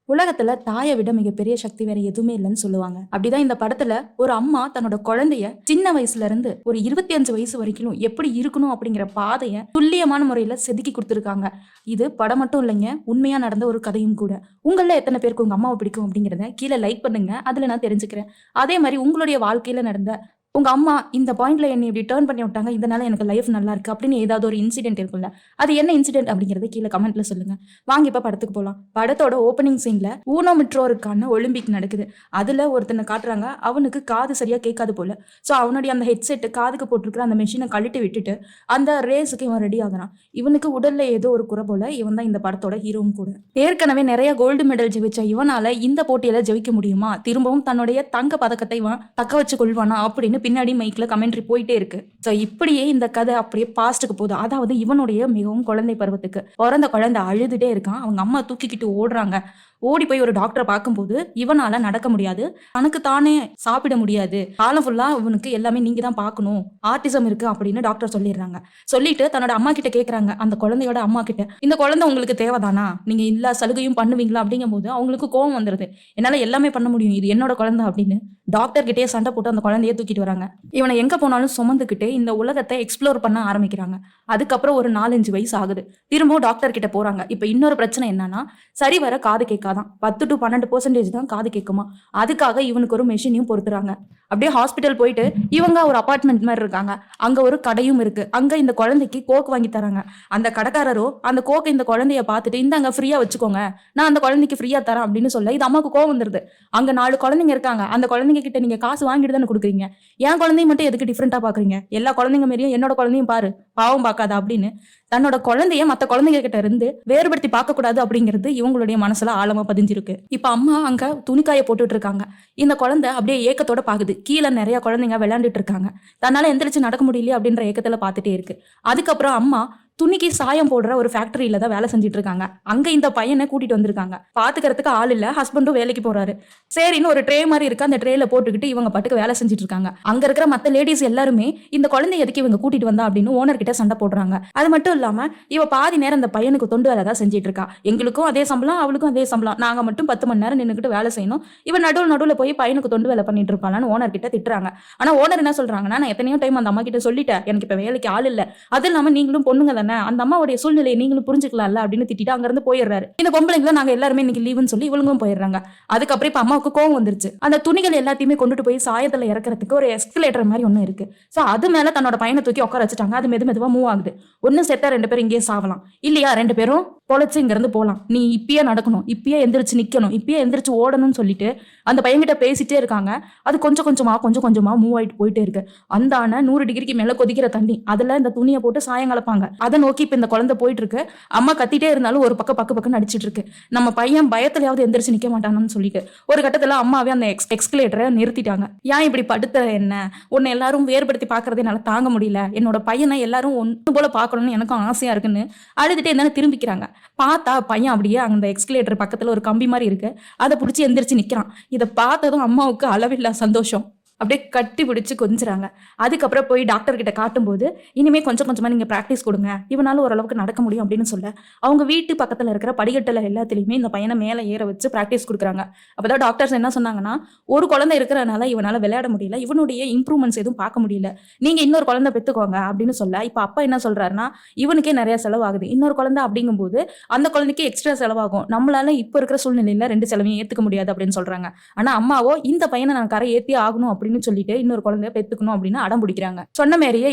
உலகத்துல தாயை விட மிகப்பெரிய சக்தி வேற எதுவுமே இல்லைன்னு சொல்லுவாங்க. அப்படிதான் இந்த படத்துல ஒரு அம்மா தன்னோட குழந்தைய சின்ன வயசுல இருந்து ஒரு 25 வயசு வரைக்கும் எப்படி இருக்கணும் அப்படிங்கிற பாதைய துல்லியமான முறையில செதுக்கி கொடுத்துருக்காங்க. இது படம் மட்டும் இல்லைங்க, உண்மையா நடந்த ஒரு கதையும் கூட. உங்கள எத்தனை பேருக்கு உங்க அம்மாவை பிடிக்கும் அப்படிங்கிறத கீழே லைக் பண்ணுங்க, அதுல நான் தெரிஞ்சுக்கிறேன். அதே மாதிரி உங்களுடைய வாழ்க்கையில நடந்த உங்க அம்மா இந்த பாயிண்ட்ல என்னை இப்படி டர்ன் பண்ணி விட்டாங்க, இதனால எனக்கு லைஃப் நல்லா இருக்கு அப்படின்னு ஏதாவது ஒரு இன்சிடென்ட் இருக்கும்ல, அது என்ன இன்சிடென்ட் அப்படிங்கறத கீழே கமெண்ட்ல சொல்லுங்க. வாங்க இப்ப படத்துக்கு போலாம். படத்தோட ஓப்பனிங் சீன்ல ஊனமுற்றோருக்கான ஒலிம்பிக் நடக்குது. அதுல ஒருத்தனை காட்டுறாங்க, அவனுக்கு காது சரியா கேட்காது போல. சோ அவனுடைய அந்த ஹெட்செட் காதுக்கு போட்டிருக்கிற அந்த மெஷினை கழட்டி விட்டுட்டு அந்த ரேஸுக்கு இவன் ரெடி ஆகுறான். இவனுக்கு உடல்ல ஏதோ ஒரு குறை போல. இவன் தான் இந்த படத்தோட ஹீரோவும் கூட. ஏற்கனவே நிறைய கோல்டு மெடல் ஜெயிச்ச இவனால இந்த போட்டியில ஜெயிக்க முடியுமா, திரும்பவும் தன்னுடைய தங்க பதக்கத்தை இவன் தக்க வச்சு கொள்வானா அப்படின்னு பின்னாடி மைக்ல கமெண்ட்ரி போயிட்டே இருக்கு. சோ இப்படியே இந்த கதை அப்படியே பாஸ்டுக்கு போகுது. அதாவது இவனுடைய மிகவும் குழந்தை பருவத்துக்கு பிறந்த குழந்தை அழுதுட்டே இருக்கான். அவங்க அம்மா தூக்கிக்கிட்டு ஓடுறாங்க. ஓடி போய் ஒரு டாக்டரை பார்க்கும்போது இவனால நடக்க முடியாது, தனக்கு தானே சாப்பிட முடியாது, காலம் ஃபுல்லா இவனுக்கு எல்லாமே நீங்க தான் பார்க்கணும், ஆர்டிசம் இருக்கு அப்படின்னு டாக்டர் சொல்லிடுறாங்க. சொல்லிட்டு தன்னோட அம்மா கிட்ட கேட்கறாங்க, அந்த குழந்தையோட அம்மா கிட்ட, இந்த குழந்தை உங்களுக்கு தேவைதானா, நீங்க எல்லா சலுகையும் பண்ணுவீங்களா அப்படிங்கும் போது அவங்களுக்கு கோவம் வந்துருது. என்னால எல்லாமே பண்ண முடியும், இது என்னோட குழந்தை அப்படின்னு டாக்டர் கிட்டே சண்டை போட்டு அந்த குழந்தைய தூக்கிட்டு வராங்க. இவனை எங்க போனாலும் சுமந்துக்கிட்டே இந்த உலகத்தை எக்ஸ்ப்ளோர் பண்ண ஆரம்பிக்கிறாங்க. அதுக்கப்புறம் ஒரு 4-5 வயசு ஆகுது. திரும்பவும் டாக்டர் கிட்ட போறாங்க. இப்ப இன்னொரு பிரச்சனை என்னன்னா, சரி வர காது கேட்காதான், 10 to 12% தான் காது கேட்குமா. அதுக்காக இவனுக்கு ஒரு மெஷினையும் பொறுத்துறாங்க. அப்படியே ஹாஸ்பிட்டல் போயிட்டு இவங்க ஒரு அபார்ட்மெண்ட் மாதிரி இருக்காங்க, அங்க ஒரு கடையும் இருக்கு. அங்க இந்த குழந்தைக்கு கோக் வாங்கி தராங்க. அந்த கடைக்காரரோ அந்த கோக்கை இந்த குழந்தைய பார்த்துட்டு, இந்தாங்க ஃப்ரீயா வச்சுக்கோங்க, நான் அந்த குழந்தைக்கு ஃப்ரீயா தரேன் அப்படின்னு சொல்ல இது அம்மாவுக்கு கோவம் வந்துருது. அங்க 4 குழந்தைங்க இருக்காங்க, அந்த குழந்தைங்க கிட்ட நீங்க காசு வாங்கிட்டு தானே கொடுக்குறீங்க, என் குழந்தையும் மட்டும் எதுக்கு டிஃப்ரெண்டா பாக்குறீங்க, எல்லா குழந்தைங்க மாரியும் என்னோட குழந்தையும் பாரு, பாவம் பார்க்காத அப்படின்னு தன்னோட குழந்தைய மத்த குழந்தைங்க கிட்ட இருந்து வேறுபடுத்தி பார்க்க கூடாது அப்படிங்கிறது இவங்களுடைய மனசுல ஆழமா பதிஞ்சிருக்கு. இப்ப அம்மா அங்க துணிக்காய போட்டுட்டு இருக்காங்க. இந்த குழந்தை அப்படியே ஏக்கத்தோட பாக்குது. கீழே நிறைய குழந்தைங்க விளையாண்டுட்டு இருக்காங்க. தன்னால எந்திரிச்சு நடக்க முடியலையே அப்படின்ற ஏக்கத்துல பாத்துட்டே இருக்கு. அதுக்கப்புறம் அம்மா துணிக்கு சாயம் போடுற ஒரு ஃபேக்டரியில தான் வேலை செஞ்சுட்டு இருக்காங்க. அங்க இந்த பையனை கூட்டிட்டு வந்திருக்காங்க. பாத்துக்கிறதுக்கு ஆள் இல்ல, ஹஸ்பண்டும் வேலைக்கு போறாரு. சரின்னு ஒரு ட்ரே மாதிரி இருக்கு, அந்த ட்ரேல போட்டுக்கிட்டு இவங்க பாட்டுக்கு வேலை செஞ்சுட்டு இருக்காங்க. அங்க இருக்கிற மத்த லேடிஸ் எல்லாருமே இந்த குழந்தை எதுக்கு இவங்க கூட்டிட்டு வந்தா அப்படின்னு ஓனர் கிட்ட சண்டை போடுறாங்க. அது மட்டும் இல்லாம இவ பாதி நேரம் இந்த பையனுக்கு தொண்டு வேலை தான் செஞ்சுட்டு இருக்கா. எங்களுக்கும் அதே சம்பளம், அவளுக்கும் அதே சம்பளம், நாங்க மட்டும் 10 மணி நேரம் நின்னுக்கிட்டு வேலை செய்யணும், இவன் நடுவுல போய் பையனுக்கு தொண்டு வேலை பண்ணிட்டு இருப்பாளான்னு ஓனர் கிட்ட திட்டுறாங்க. ஆனா ஓனர் என்ன சொல்றாங்கன்னா, நான் எத்தனையோ டைம் அந்த அம்மா கிட்ட சொல்லிட்டேன், எனக்கு இப்ப வேலைக்கு ஆள் இல்ல, அது இல்லாம நீங்களும் பொண்ணுங்க தானே, அந்த அம்மாவுடைய சூழ்நிலையை நீங்களும் புரிஞ்சுக்கலாம்ல அப்படின்னு திட்டிட்டு அங்க இருந்து போயிடுறாரு. இந்த பொம்பளைங்களை நாங்க எல்லாருமே இன்னைக்கு லீவுன்னு சொல்லி இவங்களும் போயிடுறாங்க. அதுக்கப்புறம் இப்ப அம்மாவுக்கு கோவம் வந்துருச்சு. அந்த துணிகள் எல்லாத்தையுமே கொண்டுட்டு போய் சாயத்துல இறக்கிறதுக்கு ஒரு எஸ்கலேட்டர் மாதிரி ஒண்ணு இருக்கு. சோ அது மேல தன்னோட பையனை தூக்கி உட்கார வச்சுட்டாங்க. அது மெதுவா மூவ் ஆகுது. ஒண்ணு செத்தா 2 பேரும் இங்கேயே சாவலாம், இல்லையா 2 பேரும் பொழைச்சு இங்க இருந்து போலாம், நீ இப்பயே நடக்கணும், இப்பயே எந்திரிச்சு நிக்கணும், இப்பயே எந்திரிச்சு ஓடணும்னு சொல்லிட்டு அந்த பையன்கிட்ட பேசிட்டே இருக்காங்க. அது கொஞ்சம் கொஞ்சமா மூவ் ஆயிட்டு போயிட்டே இருக்கு. அந்த 100 டிகிரிக்கு மேல கொதிக்கிற தண்ணி, அதுல இந்த துணியை போட்டு சாயம் கலப்பாங்க. அதை நோக்கி இப்ப இந்த குழந்தை போயிட்டு இருக்கு. அம்மா கத்திட்டே இருந்தாலும் ஒரு பக்கம் அடிச்சிட்டு இருக்கு. நம்ம பையன் பயத்திலேயாவது எந்திரிச்சு நிக்க மாட்டானு சொல்லிட்டு ஒரு கட்டத்துல அம்மாவே அந்த எக்ஸ்கலேட்டரை நிறுத்திட்டாங்க. ஏன் இப்படி படுத்துற, என்ன உன்னை எல்லாரும் வேறுபடுத்தி பாக்குறதே என்னால தாங்க முடியல, என்னோட பையனை எல்லாரும் ஒன்று போல பாக்கணும்னு எனக்கும் ஆசையா இருக்குன்னு அழுதுட்டே இருந்தாலும் திரும்பிக்கிறாங்க. பார்த்தா பையன் அப்படியே அந்த எக்ஸ்கலேட்டர் பக்கத்துல ஒரு கம்பி மாதிரி இருக்கு, அதை பிடிச்சி எந்திரிச்சு நிக்கிறான். இதை பார்த்ததும் அம்மாவுக்கு அளவில்லா சந்தோஷம். அப்படியே கட்டி பிடிச்சு கொஞ்சிறாங்க. அதுக்கப்புறம் போய் டாக்டர் கிட்ட காட்டும்போது, இனிமே கொஞ்சமா நீங்க பிராக்டிஸ் கொடுங்க, இவனால ஓரளவுக்கு நடக்க முடியும் அப்படின்னு சொல்ல அவங்க வீட்டு பக்கத்துல இருக்கிற படிக்கட்டுல எல்லாத்துலயுமே இந்த பையனை மேல ஏற வச்சு பிராக்டிஸ் கொடுக்குறாங்க. அப்பதான் டாக்டர்ஸ் என்ன சொன்னாங்கன்னா, ஒரு குழந்தை இருக்கிறனால இவனால விளையாட முடியல, இவனுடைய இம்ப்ரூவ்மெண்ட்ஸ் எதுவும் பார்க்க முடியல, நீங்க இன்னொரு குழந்தை பெத்துக்கோங்க அப்படின்னு சொல்ல இப்ப அப்பா என்ன சொல்றாருன்னா, இவனுக்கே நிறைய செலவாகுது, இன்னொரு குழந்தை அப்படிங்கும்போது அந்த குழந்தைக்கு எக்ஸ்ட்ரா செலவாகும், நம்மளால இப்ப இருக்கிற சூழ்நிலையில 2 செலவையும் ஏத்துக்க முடியாது அப்படின்னு சொல்றாங்க. ஆனா அம்மாவோ இந்த பையனை நான் கரை ஏத்தி ஆகணும் அப்படின்னு சொல்லிட்டு இன்னொரு குழந்தைய பெத்துக்கணும் அப்படின்னு அடம் பிடிக்கிறாங்க. சொன்ன மாதிரியே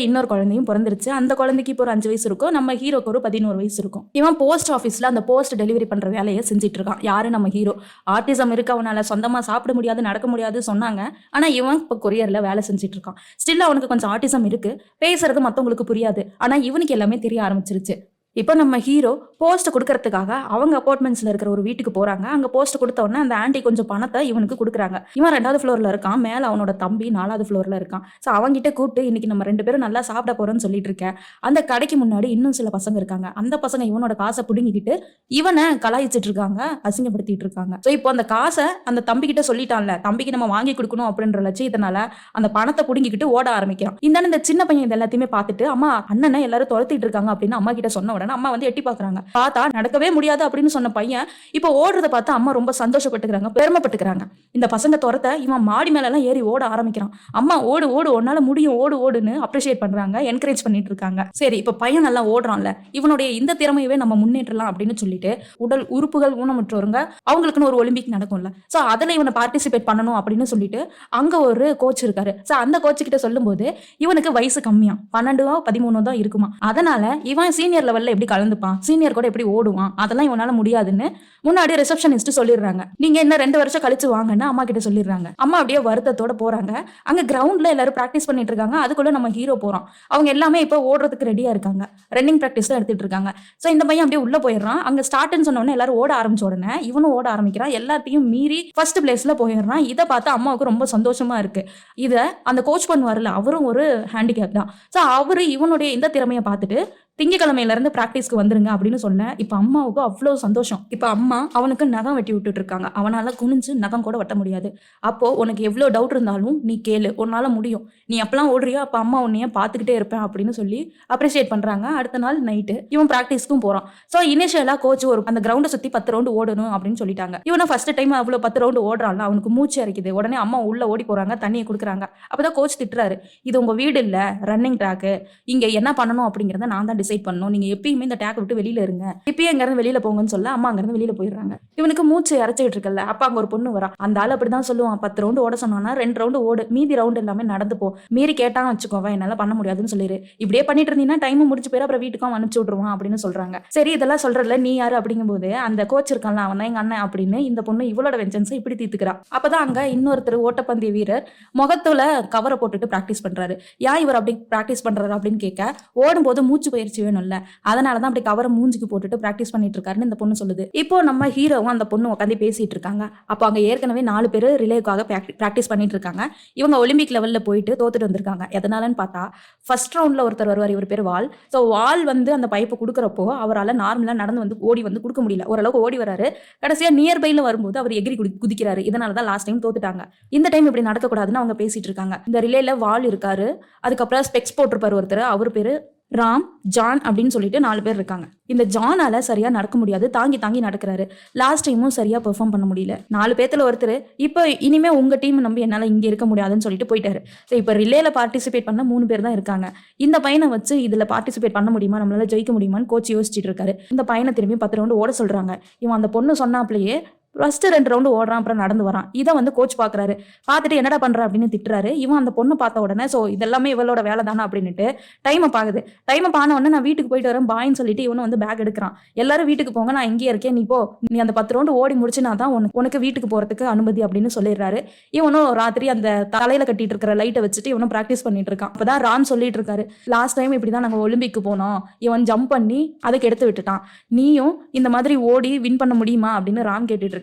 இன்னொரு குழந்தையும் பிறந்துருச்சு. அந்த குழந்தைக்கு இப்போ ஒரு 5 வயசு இருக்கும், நம்ம ஹீரோக்கு ஒரு 11 வயசு இருக்கும். இவன் போஸ்ட் ஆஃபீஸ்ல அந்த போஸ்ட் டெலிவரி பண்ற வேலையை செஞ்சுட்டு இருக்கான். யாரு, நம்ம ஹீரோ. ஆர்டிசம் இருக்கு, அவனால சொந்தமா சாப்பிட முடியாது, நடக்க முடியாது சொன்னாங்க. ஆனா இவன் இப்போ கொரியர்ல வேலை செஞ்சுட்டு இருக்கான். ஸ்டில் அவனுக்கு கொஞ்சம் ஆர்டிசம் இருக்கு, பேசுறது மத்தவங்களுக்கு புரியாது, ஆனா இவனுக்கு எல்லாமே தெரிய ஆரம்பிச்சிருச்சு. இப்போ நம்ம ஹீரோ போஸ்ட் கொடுக்கறதுக்காக அவங்க அபார்ட்மெண்ட்ஸ்ல இருக்கிற ஒரு வீட்டுக்கு போறாங்க. அங்க போஸ்ட் கொடுத்த உடனே அந்த ஆண்டி கொஞ்சம் பணத்தை இவனுக்கு கொடுக்குறாங்க. இவன் 2வது ஃப்ளோர்ல இருக்கான், மேல அவனோட தம்பி 4வது ஃப்ளோர்ல இருக்கான். ஸோ அவங்கிட்ட கூப்பிட்டு, இன்னைக்கு நம்ம 2 பேரும் நல்லா சாப்பிட போறோம்னு சொல்லிட்டு இருக்கேன். அந்த கடைக்கு முன்னாடி இன்னும் சில பசங்க இருக்காங்க. அந்த பசங்க இவனோட காசை பிடுங்கிக்கிட்டு இவனை கலாய்ச்சிட்டு இருக்காங்க, அசிங்கப்படுத்திட்டு இருக்காங்க. ஸோ இப்போ அந்த காசை அந்த தம்பி கிட்ட சொல்லிட்டான்ல, தம்பிக்கு நம்ம வாங்கி கொடுக்கணும் அப்படின்ற லட்சியத்தினால அந்த பணத்தை பிடுங்கிக்கிட்டு ஓட ஆரம்பிக்கிறான். இந்த சின்ன பையன் இது எல்லாத்தையுமே பார்த்துட்டு, அம்மா அண்ணனை எல்லாரும் துரத்திட்டு இருக்காங்க அப்படின்னு அம்மா கிட்ட சொன்ன உடனே பண்றேன்னு அம்மா வந்து எட்டி பாக்குறாங்க. பார்த்தா நடக்கவே முடியாது அப்படின்னு சொன்ன பையன் இப்போ ஓடுறத பார்த்து அம்மா ரொம்ப சந்தோஷப்பட்டுக்கிறாங்க, பெருமைப்பட்டுக்கிறாங்க. இந்த பசங்க துரத்த இவன் மாடி மேல எல்லாம் ஏறி ஓட ஆரம்பிக்கிறான். அம்மா ஓடு ஓடு உன்னால முடியும் ஓடு ஓடுன்னு அப்ரிஷியேட் பண்றாங்க, என்கரேஜ் பண்ணிட்டு இருக்காங்க. சரி இப்ப பையன் நல்லா ஓடுறான்ல, இவனுடைய இந்த திறமையவே நம்ம முன்னேற்றலாம் அப்படின்னு சொல்லிட்டு உடல் உறுப்புகள் ஊனமுற்றவங்க அவங்களுக்குன்னு ஒரு ஒலிம்பிக் நடக்கும்ல, சோ அதுல இவனை பார்ட்டிசிபேட் பண்ணணும் அப்படின்னு சொல்லிட்டு அங்க ஒரு கோச் இருக்காரு. சோ அந்த கோச் கிட்ட சொல்லும்போது இவனுக்கு வயசு கம்மியா 12 13 தான் இருக்குமா. அதனால இவன் சீனியர் லெவல்ல எப்படி கலந்துப்பான், சீனியர் கூட எப்படி ஓடுவான், அதெல்லாம் இவனால முடியாதுன்னு முன்னாடி ரிசப்ஷனிஸ்ட் சொல்லிடுறாங்க. நீங்க என்ன 2 வருஷம் கழிச்சு வாங்கன்னு அம்மா கிட்ட சொல்லிடுறாங்க. அம்மா அப்படியே வருத்தத்தோட போறாங்க. அங்க கிரவுண்ட்ல எல்லாரும் பிராக்டிஸ் பண்ணிட்டு இருக்காங்க. அதுக்குள்ள நம்ம ஹீரோ போறோம். அவங்க எல்லாமே இப்ப ஓடுறதுக்கு ரெடியா இருக்காங்க, ரன்னிங் பிராக்டிஸ் தான் எடுத்துட்டு இருக்காங்க. சோ இந்த பையன் அப்படியே உள்ள போயிடுறான். அங்க ஸ்டார்ட்னு சொன்ன உடனே எல்லாரும் ஓட ஆரம்பிச்ச உடனே இவனும் ஓட ஆரம்பிக்கிறான். எல்லாத்தையும் மீறி ஃபர்ஸ்ட் பிளேஸ்ல போயிடுறான். இதை பார்த்து அம்மாவுக்கு ரொம்ப சந்தோஷமா இருக்கு. இத அந்த கோச் பண்ணுவார்ல, அவரும் ஒரு ஹேண்டிகேப் தான். சோ அவரு இவனுடைய இந்த திறமையை பார்த்துட்டு திங்கக்கிழமையில இருந்து பிராக்டிஸ்க்கு வந்துருங்க அப்படின்னு சொன்ன. இப்ப அம்மாவுக்கு அவ்வளவு சந்தோஷம். இப்ப அம்மா அவனுக்கு நகம் வெட்டி விட்டுட்டு இருக்காங்க. அவனால குனிஞ்சு நகம் கூட வெட்ட முடியாது. அப்போ உனக்கு எவ்வளவு டவுட் இருந்தாலும் நீ கேளு, உன்னால முடியும், நீ அப்பெல்லாம் ஓடுறியோ அப்ப அம்மா உன்னைய பாத்துக்கிட்டே இருப்பேன் அப்படின்னு சொல்லி அப்ரிஷியேட் பண்றாங்க. அடுத்த நாள் நைட்டு இவன் பிராக்டிஸ்க்கும் போறான். சோ இனிஷியலா கோச் ஒரு அந்த கிரவுண்டை சுத்தி 10 ரவுண்டு ஓடணும் அப்படின்னு சொல்லிட்டாங்க. இவனை ஃபர்ஸ்ட் டைம் அவ்வளவு 10 ரவுண்டு ஓடுறான்ல, அவனுக்கு மூச்சு அரைக்குது. உடனே அம்மா உள்ள ஓடி போறாங்க, தண்ணியை கொடுக்குறாங்க. அப்பதான் கோச் திட்டுறாரு, இது உங்க வீடு இல்ல, ரன்னிங் ட்ராக்கு, இங்க என்ன பண்ணணும் அப்படிங்கறத நான் தான் டிசைட் பண்ணணும், நீங்க எப்பயுமே இந்த டேக் விட்டு வெளியில இருங்க, இப்பயே அங்க இருந்து வெளியில போங்கன்னு சொல்ல அம்மா அங்க இருந்து வெளியில போயிடுறாங்க. இவனுக்கு மூச்சு இறைச்சிட்டு இருக்கல, அப்ப அங்க ஒரு பொண்ணு வரா. அந்த ஆள் அப்படிதான் சொல்லுவான், 10 ரவுண்டு ஓட சொன்னா 2 ரவுண்டு ஓடு, மீதி ரவுண்டு எல்லாமே நடந்து போ, மீறி கேட்டான்னு வச்சுக்கோவா என்னால பண்ண முடியாதுன்னு சொல்லிரு, இப்படியே பண்ணிட்டு இருந்தீங்கன்னா டைம் முடிச்சு போயிரு, அப்புறம் வீட்டுக்கும் அனுப்பிச்சு விட்டுருவான் அப்படின்னு சொல்றாங்க. சரி இதெல்லாம் சொல்றதுல நீ யாரு அப்படிங்கும் போது அந்த கோச் இருக்கான்ல, அவன் தான் எங்க அண்ணன் அப்படின்னு இந்த பொண்ணு இவளோட வெஞ்சன்ஸை இப்படி தீத்துக்கிறா. அப்பதான் அங்க இன்னொருத்தர் ஓட்டப்பந்தய வீரர் முகத்துல கவரை போட்டுட்டு பிராக்டிஸ் பண்றாரு. ஏன் இவர் அப்படி பிராக்டிஸ் பண்றாரு அப்படின்னு கேட்க, ஓடும்போது மூச்சு பயிற்சி வேணும்ல, அதனாலதான் அப்படி கவரை மூஞ்சிக்கு போட்டுட்டு பிராக்டிஸ் பண்ணிட்டு இருக்காருன்னு இந்த பொண்ணு சொல்லுது. இப்போ நம்ம ஹீரோவும் அந்த பொண்ணு உட்காந்து பேசிட்டு இருக்காங்க. அப்போ அங்க ஏற்கனவே 4 பேர் ரிலேக்காக பிராக்டிஸ் பண்ணிட்டு இருக்காங்க. இவங்க ஒலிம்பிக் லெவல்ல போயிட்டு தோத்துட்டு வந்திருக்காங்க. எதனாலன்னு பார்த்தா ஃபர்ஸ்ட் ரவுண்ட்ல ஒருத்தர் வருவார், இவர் பேர் வால். ஸோ வால் வந்து அந்த பைப்பை கொடுக்குறப்போ அவரால் நார்மலா நடந்து வந்து ஓடி வந்து கொடுக்க முடியல, ஓரளவுக்கு ஓடி வராரு. கடைசியா நியர்பைல வரும்போது அவர் எகிரி குதிக்கிறாரு. இதனாலதான் லாஸ்ட் டைம் தோத்துட்டாங்க. இந்த டைம் இப்படி நடக்கக்கூடாதுன்னு அவங்க பேசிட்டு இருக்காங்க. இந்த ரிலேல வால் இருக்காரு, அதுக்கப்புறம் ஸ்பெக்ஸ் போட்டிருப்பாரு ஒருத்தர், அவர் பேரு ராம், ஜான் அப்படின்னு சொல்லிட்டு 4 பேர் இருக்காங்க. இந்த ஜானால சரியா நடக்க முடியாது, தாங்கி தாங்கி நடக்கிறாரு. லாஸ்ட் டைமும் சரியா பெர்ஃபார்ம் பண்ண முடியல. 4 பேத்துல ஒருத்தர் இப்போ இனிமே உங்க டீம் நம்பி என்னால இங்க இருக்க முடியாதுன்னு சொல்லிட்டு போயிட்டாரு. இப்போ ரிலேல பார்ட்டிசிபேட் பண்ண 3 பேர் தான் இருக்காங்க. இந்த பையனை வச்சு இதுல பார்ட்டிசிபேட் பண்ண முடியுமா, நம்மளால ஜெயிக்க முடியுமான்னு கோச் யோசிச்சுட்டு இருக்காரு. இந்த பையனை திரும்பி 10 ரவுண்டு ஓட சொல்றாங்க. இவன் அந்த பொண்ணு சொன்னாப்லயே ஃபர்ஸ்ட் 2 ரவுண்டு ஓடுறான், அப்புறம் நடந்து வரான். இதை வந்து கோச் பாக்குறாரு. பார்த்துட்டு என்னடா பண்ற அப்படின்னு திட்டுறாரு. இவன் அந்த பொண்ணு பார்த்த உடனே சோ இதெல்லாமே இவளோட வேலை தானே அப்படின்னுட்டு டைமை பாக்குது. டைமை பான உடனே நான் வீட்டுக்கு போயிட்டு வரேன் பாயின்னு சொல்லிட்டு இவனும் வந்து பேக் எடுக்கிறான். எல்லாரும் வீட்டுக்கு போங்க, நான் இங்கே இருக்கேன், நீ போ, நீ அந்த 10 ரவுண்டு ஓடி முடிச்சுனா தான் உனக்கு வீட்டுக்கு போறதுக்கு அனுமதி அப்படின்னு சொல்லிடுறாரு. இவனும் ராத்திரி அந்த தலையில கட்டிட்டு இருக்கிற லைட்டை வச்சுட்டு இவனும் பிராக்டிஸ் பண்ணிட்டு இருக்கான். அப்பதான் ராம் சொல்லிட்டு இருக்காரு, லாஸ்ட் டைம் இப்படிதான் நாங்க ஒலிம்பிக்கு போனோம், இவன் ஜம்ப் பண்ணி அதுக்கு எடுத்து விட்டுட்டான், நீயும் இந்த மாதிரி ஓடி வின் பண்ண முடியுமா அப்படின்னு ராம் கேட்டுட்டு இருக்க.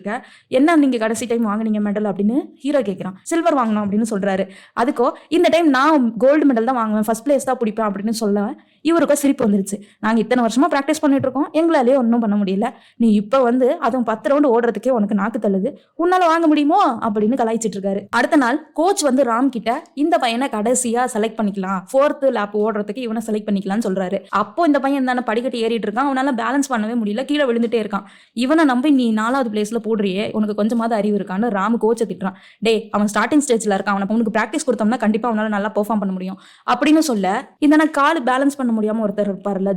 என்ன நீங்க கடைசி டைம் வாங்குனீங்க மெடல் அப்படின்னு ஹீரோ கேட்கிறான். சில்வர் வாங்கணும் அப்படின்னு சொல்றாரு. அதுக்கோ இந்த டைம் நான் கோல்டு மெடல் தான் வாங்குவேன், ஃபர்ஸ்ட் பிளேஸ் தான் பிடிப்பேன் அப்படின்னு சொல்ல இவருக்கும் சிரிப்பு வந்துருச்சு. நாங்க இத்தனை வருஷமா பிராக்டிஸ் பண்ணிட்டு இருக்கோம், எங்களாலேயே ஒன்றும் பண்ண முடியல, நீ இப்ப வந்து அதுவும் 10 ரவுண்டு ஓடுறதுக்கே உனக்கு நாக்கு தள்ளுது, உன்னால வாங்க முடியுமோ அப்படின்னு கலாய்ச்சிட்டு இருக்காரு. அடுத்த நாள் கோச் வந்து ராம் கிட்ட இந்த பையனை கடைசியா செலக்ட் பண்ணிக்கலாம், 4th லேப் ஓடுறதுக்கு இவனை செலக்ட் பண்ணிக்கலாம்னு சொல்றாரு. அப்போ இந்த பையன் தானே படிக்கட்டு ஏறிட்டு இருக்கான், அவனால பேலன்ஸ் பண்ணவே முடியல, கீழே விழுந்துட்டே இருக்கான். இவனை நம்பி நீ 4வது பிளேஸ்ல போடுறியே, உனக்கு கொஞ்சமாவது அறிவு இருக்கான்னு ராம் கோச்சை திட்டுறான். டே அவன் ஸ்டார்டிங் ஸ்டேஜ்ல இருக்கான், அவனுக்கு பிராக்டிஸ் கொடுத்தோம்னா கண்டிப்பா அவனால நல்லா பெர்ஃபார்ம் பண்ண முடியும் அப்படின்னு சொல்ல, இந்த கால் பேலன்ஸ் பண்ண முடியாம ஒருத்தர் இருப்பார்ல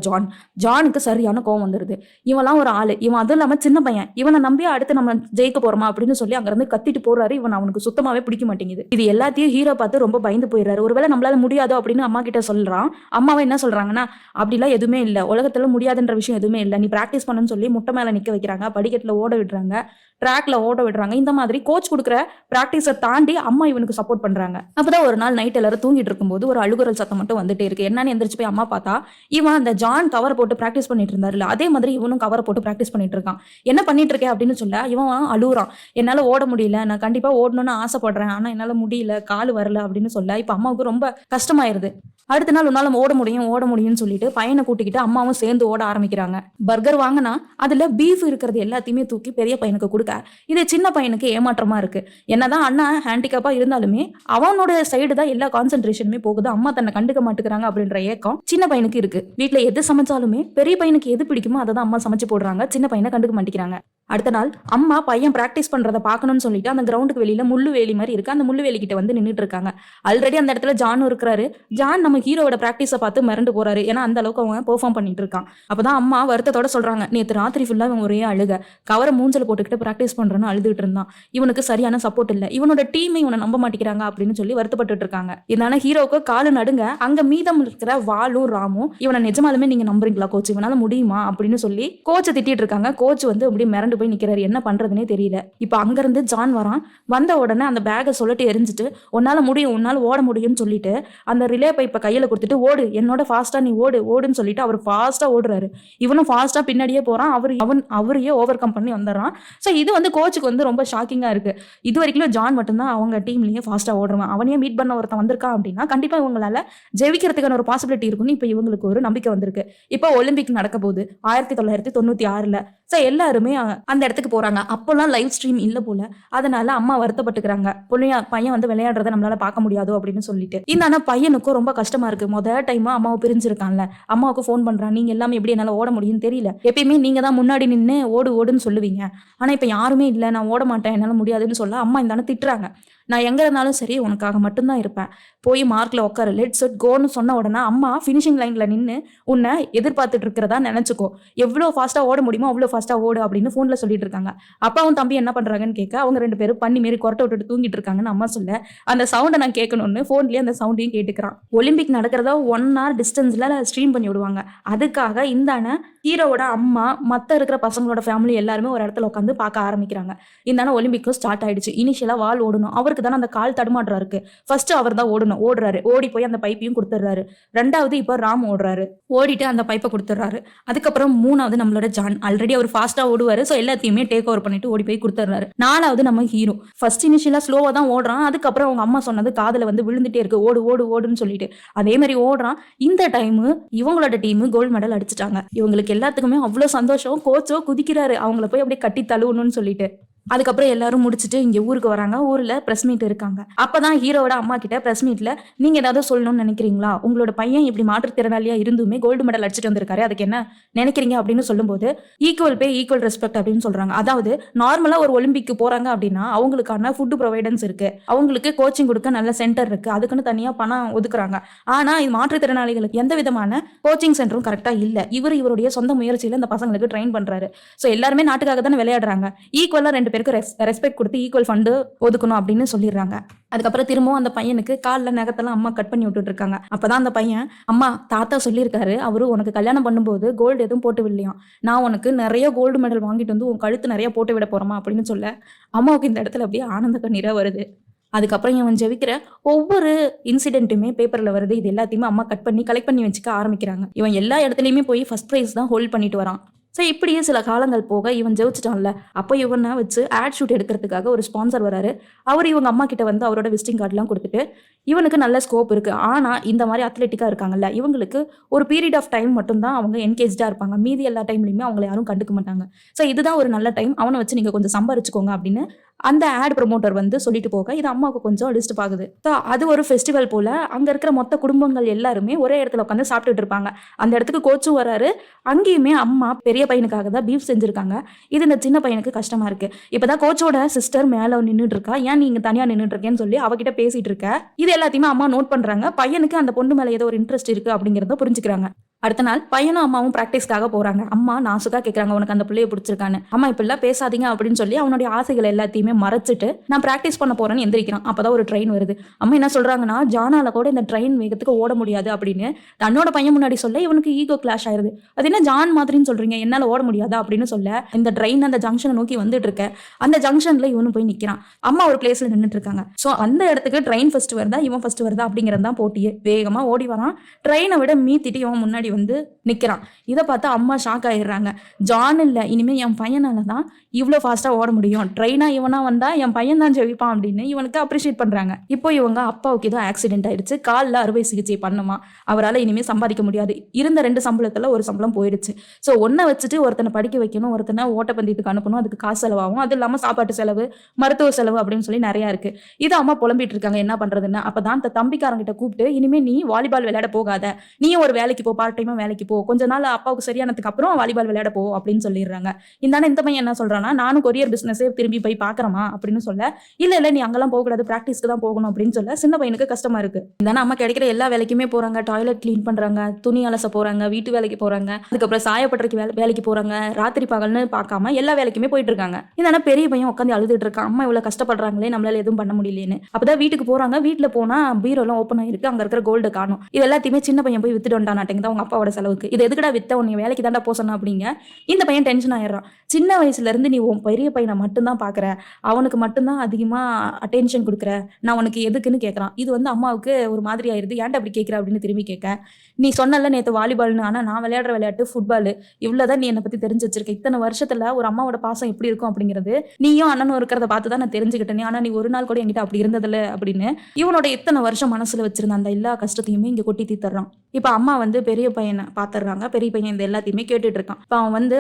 ஜானுக்கு சரியான கோவம் வந்துருது. இவன்லாம் ஒரு ஆளு, இவன் அதுவும் இல்லாம சின்ன பையன், இவனை நம்பி அடுத்து நம்ம ஜெயிக்க போறோமா அப்படின்னு சொல்லி அங்க இருந்து கத்திட்டு போறாரு. இவன் அவனுக்கு சுத்தமாவே பிடிக்க மாட்டேங்குது. இது எல்லாத்தையும் ஹீரோ பார்த்து ரொம்ப பயந்து போயிடுறாரு. ஒருவேளை நம்மளால முடியாதோ அப்படின்னு அம்மா கிட்ட சொல்றான். அம்மாவை என்ன சொல்றாங்கன்னா, அப்படிலாம் எதுவுமே இல்ல, உலகத்துல முடியாதுன்ற விஷயம் எதுவுமே இல்ல, நீ பிராக்டிஸ் பண்ணுன்னு சொல்லி முட்டை மேல நிக்க வைக்கிறாங்க, படிக்கட்டுல ஓட விடுறாங்க, ட்ராக்ல ஓட விடுறாங்க. இந்த மாதிரி கோச் கொடுக்குற பிராக்டிஸை தாண்டி அம்மா இவனுக்கு சப்போர்ட் பண்றாங்க. அப்பதான் ஒரு நாள் நைட் எல்லாரும் தூங்கிட்டு இருக்கும்போது ஒரு அழுகுரல் சத்தம் மட்டும் வந்துட்டே இருக்கு. என்னன்னு எந்திரிச்சு போய் அம்மா பார்த்தா இவன் அந்த ஜான் கவர் போட்டு பிராக்டிஸ் பண்ணிட்டு இருந்தாருல, அதே மாதிரி இவனும் கவர் போட்டு பிராக்டிஸ் பண்ணிட்டு இருக்கான். என்ன பண்ணிட்டு இருக்கேன் அப்படின்னு சொல்ல இவன் அழுகுறான். என்னால ஓட முடியல, நான் கண்டிப்பா ஓடணும்னு ஆசைப்படுறேன், ஆனா என்னால முடியல, கால் வரல அப்படின்னு சொல்ல இப்ப அம்மாவுக்கு ரொம்ப கஷ்டமாயிருது. அடுத்த நாள் உன்னால ஓட முடியும்னு சொல்லிட்டு பையனை கூட்டிக்கிட்டு அம்மாவும் சேர்ந்து ஓட ஆரம்பிக்கிறாங்க. பர்கர் வாங்கினா அதுல பீஃப் இருக்கிறது எல்லாத்தையுமே தூக்கி பெரிய பையனுக்கு கொடுக்க இது சின்ன பையனுக்கு ஏமாற்றமா இருக்கு. என்னதான் அண்ணா ஹேண்டிகேப்பா இருந்தாலுமே அவனோட சைடு தான் எல்லா கான்சென்ட்ரேஷனுமே போகுது. அம்மா தன்னை கண்டுக்க மாட்டேங்கிறாங்க அப்படின்ற ஏக்கம் சின்ன பையனுக்கு இருக்கு. வீட்டுல எது சமைச்சாலுமே பெரிய பையனுக்கு எது பிடிக்குமோ அதை தான் அம்மா சமைச்சு போடுறாங்க. சின்ன பையனை கண்டுக்க மாட்டேங்கிறாங்க. அடுத்த நாள் அம்மா பையன் பிராக்டிஸ் பண்றதை பார்க்கணும்னு சொல்லிட்டு அந்த கிரவுண்டுக்கு வெளியில முள்ளு வேலி மாதிரி இருக்கு, அந்த முள்ளு வேலி கிட்ட வந்து நின்றுட்டு இருக்காங்க. ஆல்ரெடி அந்த இடத்துல ஜானும் இருக்கிறாரு. ஜான் நம்ம ஹீரோவோட பிராக்டிஸை பார்த்து மிரண்டு போறாரு. ஏன்னா அந்த அளவுக்கு அவன் பெர்ஃபார்ம் பண்ணிட்டு இருக்கான். அப்பதான் அம்மா வருத்தத்தோட சொல்றாங்க, நேற்று ராத்திரி ஃபுல்லா இவன் ஒரே அழுக, கவரை மூஞ்சல போட்டுக்கிட்டு பிராக்டிஸ் பண்றேன்னு அழுதுட்டு இருந்தான். இவனுக்கு சரியான சப்போர்ட் இல்ல, இவனோட டீமை இவனை நம்ப மாட்டேங்கிறாங்க அப்படின்னு சொல்லி வருத்தப்பட்டு இருக்காங்க. இதனால ஹீரோவுக்கு காலு நடுங்க. அங்க மீதம் இருக்கிற வாலும் ராமும் இவனை நிஜமாலுமே நீங்க நம்புறீங்களா கோச், இவனால முடியுமா அப்படின்னு சொல்லி கோச்சை திட்டிட்டு இருக்காங்க. கோச் வந்து அப்படி மிரண்டு போய் நிக்கிறாரு, என்ன பண்றதுனே தெரியல. இப்ப அங்க இருந்து ஜான் வரான். வந்த உடனே அந்த பேகை சொல்லிட்டு எரிஞ்சிட்டு உன்னால முடியும், உன்னால ஓட முடியும்னு சொல்லிட்டு அந்த ரிலே பைப்பை கையில கொடுத்துட்டு ஓடு, என்னோட ஃபாஸ்டா நீ ஓடுன்னு சொல்லிட்டு அவர் ஃபாஸ்டா ஓடுறாரு. இவனும் ஃபாஸ்டா பின்னாடியே போறான். அவரையே ஓவர் கம் பண்ணி வந்துடுறான். ஸோ இது வந்து கோச்சுக்கு வந்து ரொம்ப ஷாக்கிங்கா இருக்கு. இது வரைக்கும் ஜான் மட்டும்தான் அவங்க டீம்லயே ஃபாஸ்டா ஓடுறான். அவனையே மீட் பண்ண ஒருத்தன் வந்திருக்கான் அப்படின்னா கண்டிப்பா இவங்களால ஜெயிக்கிறதுக்கான ஒரு பாசிபிலிட்டி இருக்குன்னு இப்ப இவங்களுக்கு ஒரு நம்பிக்கை வந்திருக்கு. இப்போ ஒலிம்பிக் நடக்க போகுது 1996. ஸோ எல்லாருமே அந்த இடத்துக்கு போறாங்க. அப்போல்லாம் லைவ் ஸ்ட்ரீம் இல்ல போல, அதனால அம்மா வருத்தப்பட்டுக்கிறாங்க. பையன் வந்து விளையாடுறத நம்மளால பார்க்க முடியாது அப்படின்னு சொல்லிட்டு. இந்த பையனுக்கும் ரொம்ப கஷ்டமா இருக்கு. முதல் டைமா அம்மாவை பிரிஞ்சிருக்கான்ல, அம்மாவுக்கு ஃபோன் பண்றான், நீங்க எல்லாமே எப்படி என்னால ஓட முடியும்னு தெரியல, எப்பயுமே நீங்க தான் முன்னாடி நின்று ஓடுன்னு சொல்லுவீங்க, ஆனா இப்ப யாருமே இல்லை, நான் ஓட மாட்டேன், என்னால முடியாதுன்னு சொல்ல அம்மா இந்த திட்டுறாங்க. நான் எங்க இருந்தாலும் சரி உனக்காக மட்டும்தான் இருப்பேன், போய் மார்க்ல உட்காரு, லெட்ஸ் இட் கோன்னு சொன்ன உடனே அம்மா ஃபினிஷிங் லைன்ல நின்று உன்னை எதிர்பார்த்துட்டு இருக்கிறதா நினைச்சுக்கோ, எவ்வளவு ஃபாஸ்டா ஓட முடியுமோ அவ்வளவு ஃபாஸ்டா ஓடு அப்படின்னு போன்ல சொல்லிட்டு இருக்காங்க. அப்பாவும் தம்பி என்ன பண்றாங்கன்னு கேட்க அவங்க 2 பேரும் பண்ணி மாரி கொரட்டை விட்டுட்டு தூங்கிட்டு இருக்காங்கன்னு அம்மா சொல்ல, அந்த சவுண்டை நான் கேட்கணும்னு போன்லயே அந்த சவுண்டையும் கேட்டுக்கிறான். ஒலிம்பிக் நடக்கிறதா 1 hour டிஸ்டன்ஸ்ல ஸ்ட்ரீம் பண்ணி விடுவாங்க. அதுக்காக ஹீரோவோட அம்மா மத்த இருக்கிற பசங்களோட ஃபேமிலி எல்லாருமே ஒரு இடத்துல உட்காந்து பார்க்க ஆரம்பிக்கிறாங்க. ஒலிம்பிக்கும் ஸ்டார்ட் ஆயிடுச்சு. இனிஷியலா வால் ஓடணும், அவருக்கு தானே அந்த கால் தடுமாற்றா இருக்கு. ஃபர்ஸ்ட் அவர் தான் ஓடுறாரு, ஓடி போய் அந்த பைப்பையும் கொடுத்துட்றாரு. 2வது இப்போ ராம் ஓடுறாரு, ஓடிட்டு அந்த பைப்பை கொடுத்துட்றாரு. அதுக்கப்புறம் 3வது நம்மளோட ஜான், ஆல்ரெடி அவர் ஃபாஸ்டா ஓடுவாரு, ஸோ எல்லாத்தையுமே டேக் ஓவர் பண்ணிட்டு ஓடி போய் கொடுத்துட்றாரு. 4வது நம்ம ஹீரோ, ஃபர்ஸ்ட் இனிஷியலா ஸ்லோவா தான் ஓடுறான். அதுக்கப்புறம் அவங்க அம்மா சொன்னது காதுல வந்து விழுந்துட்டே இருக்கு, ஓடுன்னு சொல்லிட்டு அதே மாதிரி ஓடுறான். இந்த டைம் இவங்களோட டீம் கோல்டு மெடல் அடிச்சுட்டாங்க. இவங்களுக்கு எல்லாத்துக்குமே அவ்வளவு சந்தோஷம். கோச்சோ குதிக்கிறாரு அவங்கள போய் அப்படியே கட்டி தழுவணும்னு சொல்லிட்டு. அதுக்கப்புறம் எல்லாரும் முடிச்சுட்டு இங்க ஊருக்கு வராங்க. ஊர்ல பிரஸ் மீட் இருக்காங்க. அப்பதான் ஹீரோவோட அம்மா கிட்ட பிரஸ் மீட்ல நீங்க ஏதாவது சொல்லணும்னு நினைக்கிறீங்களா, உங்களோட பையன் இப்படி மாற்றுத்திறனாளியா இருந்துமே கோல்டு மெடல் அடிச்சுட்டு வந்திருக்காரு, அதுக்கு என்ன நினைக்கிறீங்க அப்படின்னு சொல்லும்போது ஈக்குவல் பே ஈக்குவல் ரெஸ்பெக்ட் அப்படின்னு சொல்றாங்க. அதாவது நார்மலா ஒரு ஒலிம்பிக்கு போறாங்க அப்படின்னா அவங்களுக்கான ஃபுட் ப்ரொவைடன்ஸ் இருக்கு, அவங்களுக்கு கோச்சிங் கொடுக்க நல்ல சென்டர் இருக்கு, அதுக்குன்னு தனியா பணம் ஒதுக்குறாங்க. ஆனா இது மாற்றுத்திறனாளிகளுக்கு எந்த விதமான கோச்சிங் சென்டரும் கரெக்டா இல்ல. இவருடைய சொந்த முயற்சியில இந்த பசங்களுக்கு ட்ரெயின் பண்றாரு. ஸோ எல்லாருமே நாட்டுக்காக தானே விளையாடுறாங்க, ஈக்குவலா 2 பேருக்கு ரெஸ்பெக்ட் கொடுத்து ஈக்குவல் ஃபண்டு ஒதுக்கணும் அப்படின்னு சொல்லிடுறாங்க. அதுக்கப்புறம் திரும்பவும் அந்த பையனுக்கு காலில் நகத்தெல்லாம் அம்மா கட் பண்ணி விட்டுட்டு இருக்காங்க. அப்பதான் அந்த பையன், அம்மா தாத்தா சொல்லியிருக்காரு, அவரு உனக்கு கல்யாணம் பண்ணும்போது கோல்டு எதுவும் போட்டு விடலையாம், நான் உனக்கு நிறைய கோல்டு மெடல் வாங்கிட்டு வந்து உன் கழுத்து நிறைய போட்டு விட போறோமா அப்படின்னு சொல்ல அம்மாவுக்கு இந்த இடத்துல அப்படியே ஆனந்த கண்ணீரா வருது. அதுக்கப்புறம் இவன் ஜெயிக்கிற ஒவ்வொரு இன்சிடென்ட்டுமே பேப்பர்ல வருது. இது எல்லாத்தையுமே அம்மா கட் பண்ணி கலெக்ட் பண்ணி வச்சுக்க ஆரம்பிக்கிறாங்க. இவன் எல்லா இடத்துலயுமே போய் ஃபர்ஸ்ட் பிரைஸ் தான் ஹோல்ட் பண்ணிட்டு வரான். ஸோ இப்படியே சில காலங்கள் போக இவன் ஜெயிச்சிட்டான்ல, அப்போ இவனை வச்சு ஆட் ஷூட் எடுக்கிறதுக்காக ஒரு ஸ்பான்சர் வராரு. அவர் இவங்க அம்மா கிட்ட வந்து அவரோட விசிட்டிங் கார்டெலாம் கொடுத்துட்டு இவனுக்கு நல்ல ஸ்கோப் இருக்கு, ஆனால் இந்த மாதிரி அத்லெட்டிக்காக இருக்காங்கல்ல இவங்களுக்கு ஒரு பீரியட் ஆஃப் டைம் மட்டும்தான் அவங்க என்கேஜாக இருப்பாங்க, மீதி எல்லா டைம்லையுமே அவங்கள யாரும் கண்டுக்க மாட்டாங்க. ஸோ இதுதான் ஒரு நல்ல டைம், அவனை வச்சு நீங்கள் கொஞ்சம் சம்பாரிச்சுக்கோங்க அப்படின்னு அந்த ஆட் ப்ரொமோட்டர் வந்து சொல்லிட்டு போக இது அம்மாவுக்கு கொஞ்சம் டிஸ்டர்ப் ஆகுது. ஸோ அது ஒரு ஃபெஸ்டிவல் போல அங்கே இருக்கிற மொத்த குடும்பங்கள் எல்லாருமே ஒரே இடத்துல உட்காந்து சாப்பிட்டுட்டு இருப்பாங்க. அந்த இடத்துக்கு கோச்சும் வராரு. அங்கேயுமே அம்மா பெரிய பையனுக்காக தான் பீஃப் செஞ்சிருக்காங்க. இது இந்த சின்ன பையனுக்கு கஷ்டமா இருக்கு. இப்பதான் கோச்சோட சிஸ்டர் மேல நின்றுட்டு இருக்கா, ஏன் நீங்க தனியா நின்றுட்டு இருக்கேன்னு சொல்லி அவகிட்ட பேசிட்டு இருக்க. இது எல்லாத்தையுமே அம்மா நோட் பண்றாங்க. பையனுக்கு அந்த பொண்ணு மேல ஏதோ ஒரு இன்ட்ரெஸ்ட் இருக்கு அப்படிங்கறத புரிஞ்சுக்கிறாங்க. அடுத்த நாள் பையனும் அம்மாவும் பிராக்டிஸ்க்காக போறாங்க. அம்மா நாசுக்கா கேட்கறாங்க, உனக்கு அந்த பிள்ளைய பிடிச்சிருக்கான்னு. அம்மா இப்பெல்லாம் பேசாதீங்க அப்படின்னு சொல்லி அவனுடைய ஆசைகள் எல்லாத்தையுமே மறைச்சிட்டு நான் பிராக்டிஸ் பண்ண போறேன்னு எந்திரிக்கிறான். அப்பதான் ஒரு ட்ரெயின் வருது. அம்மா என்ன சொல்றாங்கன்னா, ஜானால கூட இந்த ட்ரெயின் வேகத்துக்கு ஓட முடியாது அப்படின்னு தன்னோட பையன் முன்னாடி சொல்ல இவனுக்கு ஈகோ கிளாஷ் ஆயிருது. அது என்ன ஜான் மாதிரின்னு சொல்றீங்க, என்னால ஓட முடியாதா அப்படின்னு சொல்ல இந்த ட்ரெயின் அந்த ஜங்ஷனை நோக்கி வந்துட்டு இருக்க. அந்த ஜங்ஷன்ல இவனு போய் நிக்கிறான். அம்மா ஒரு பிளேஸ்ல நின்றுட்டு இருக்காங்க. ஸோ அந்த இடத்துக்கு ட்ரெயின் ஃபர்ஸ்ட் வருதா இவன் ஃபர்ஸ்ட் வருதா அப்படிங்கிறது தான் போட்டியே. வேகமா ஓடி வரான். ட்ரெயினை விட மீத்திட்டு இவன் முன்னாடி வந்து நிக்கிறான். இதை பார்த்தா அம்மா ஷாக் ஆயிடுறாங்க. ஜான் இல்ல, இனிமே என் பையனால தான் இவ்வளோ ஃபாஸ்டா ஓட முடியும், ட்ரெயினா இவனா வந்தா என் பையன் தான் ஜெயிப்பான் அப்படின்னு இவனுக்கு அப்ரிஷியேட் பண்றாங்க. இப்போ இவங்க அப்பாவுக்கு ஏதோ ஆக்சிடென்ட் ஆயிடுச்சு, காலில் அறுவை சிகிச்சை பண்ணுமா, அவரால் இனிமே சம்பாதிக்க முடியாது, இருந்த 2 சம்பளத்துல ஒரு சம்பளம் போயிடுச்சு. ஸோ ஒன்றை வச்சுட்டு ஒருத்தனை படிக்க வைக்கணும், ஒருத்தனை ஓட்டப்பந்தயத்துக்கு அனுப்பணும், அதுக்கு காசு செலவாகும், அது இல்லாமல் சாப்பாட்டு செலவு, மருத்துவ செலவு அப்படின்னு சொல்லி நிறையா இருக்கு. இது அம்மா புலம்பிட்டு இருக்காங்க என்ன பண்றதுன்னு. அப்பதான் தம்பிக்காரங்கிட்ட கூப்பிட்டு, இனிமே நீ வாலிபால் விளையாட போகாத, நீயும் ஒரு வேலைக்கு போ, பார்ட் டைமா வேலைக்கு போ, கொஞ்ச நாள் அப்பாவுக்கு சரியானதுக்கு அப்புறம் வாலிபால் விளையாட போ அப்படின்னு சொல்லிடுறாங்க. இந்த பையன் என்ன சொல்றான்னா, நானும் கொரியர் பிசினஸே திரும்பி போய் பாக்குறமா அப்படின்னு சொல்ல, இல்ல நீ அங்கெல்லாம் போக கூடாது, பிராக்டிஸ்க்கு தான் போகணும் அப்படின்னு சொல்ல சின்ன பையனுக்கு கஷ்டமா இருக்கு. இந்த அம்மா கிடைக்கிற எல்லா வேலைக்குமே போறாங்க, டாய்லெட் கிளீன் பண்றாங்க, துணி அலச போறாங்க, வீட்டு வேலைக்கு போறாங்க, அதுக்கப்புறம் சாயப்பட்டறைக்கு வேலைக்கு போறாங்க, ராத்திரி பகல்னு பார்க்காம எல்லா வேலைக்குமே போயிட்டு இருக்காங்க. இந்த பெரிய பையன் உட்காந்து அழுதுட்டு இருக்கான், அம்மா இவ்வளவு கஷ்டப்படுறாங்களே, நம்மளால எதுவும் பண்ண முடியலன்னு. அப்பதான் வீட்டுக்கு போறாங்க, வீட்டுல போனா பீரோலாம் ஓப்பன் ஆயிருக்கு, அங்க இருக்கிற கோல்டு காணும். இது எல்லாத்தையுமே சின்ன பையன் போய் வித்துட்டு வந்துட்டானாட்டேங்குது அவங்க அப்பாவோட செலவுக்கு. இது எதுக்கடா வித்த, உன்னை வேலைக்கு தாண்டா போ சொன்னா அப்படிங்க. இந்த பையன் டென்ஷன் ஆயிடுறான். சின்ன வயசுல இருந்து நீ உன் பெரிய பையனை மட்டும்தான் பாக்குற, அவனுக்கு மட்டும்தான் அதிகமா அட்டென்ஷன் கொடுக்குற, நான் உனக்கு எதுக்குன்னு கேட்கறான். இது அம்மாவுக்கு ஒரு மாதிரி ஆயிருது. ஏன்டா அப்படி கேட்கிற அப்படின்னு திரும்பி கேட்க, நீ சொன்னல நேற்று வாலிபால்னு, ஆனா நான் விளையாடுற விளையாட்டு ஃபுட்பால், இவ்வளவுதான் நீ என்னை பத்தி தெரிஞ்சு வச்சிருக்க. இத்தனை வருஷத்துல ஒரு அம்மாவோட பாசம் எப்படி இருக்கும் அப்படிங்கிறது நீயும் அண்ணனும் இருக்கிறத பார்த்து தான் நான் தெரிஞ்சுக்கிட்டேன். ஆனா நீ ஒரு நாள் கூட என்கிட்ட அப்படி இருந்ததில்ல அப்படின்னு இவனோட இத்தனை வருஷம் மனசுல வச்சிருந்த அந்த எல்லா கஷ்டத்தையுமே இங்க கொட்டி தீத்துறான். இப்ப அம்மா பெரிய பையனை பாத்துறாங்க. பெரிய பையன் இந்த எல்லாத்தையுமே கேட்டுட்டு இருக்கான். இப்ப